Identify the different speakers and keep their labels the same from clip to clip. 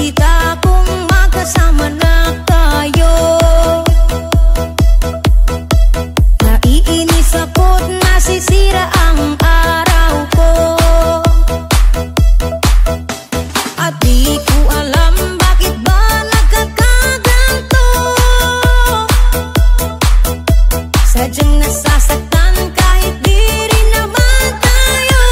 Speaker 1: kita kung magkasama na tayo. Naiinis ako't nasisira ang araw ko, at di ko alam bakit ba nagkakaganto. Sadyang nasasaktan kahit di rin naman tayo.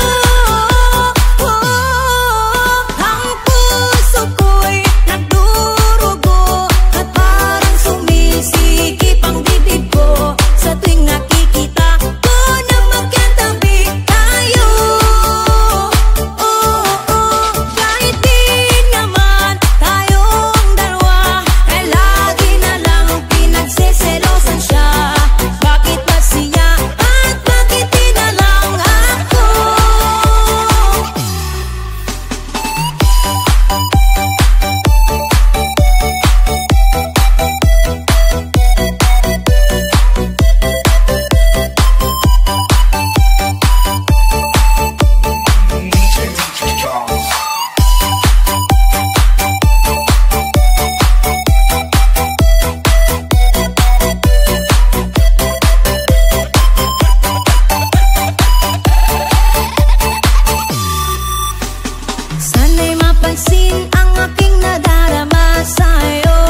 Speaker 1: Ang puso ko'y nagdurugo at parang sumisikip ang dibdib ko sa tuwing nakikita ko na magkatabi tayo. Kahit di naman tayong dalawa, ay lagi na lang pinagseselosan siya. Bakit ba siya at bakit di na lang ako? Sana'y mapansin ang aking nadarama sa'yo.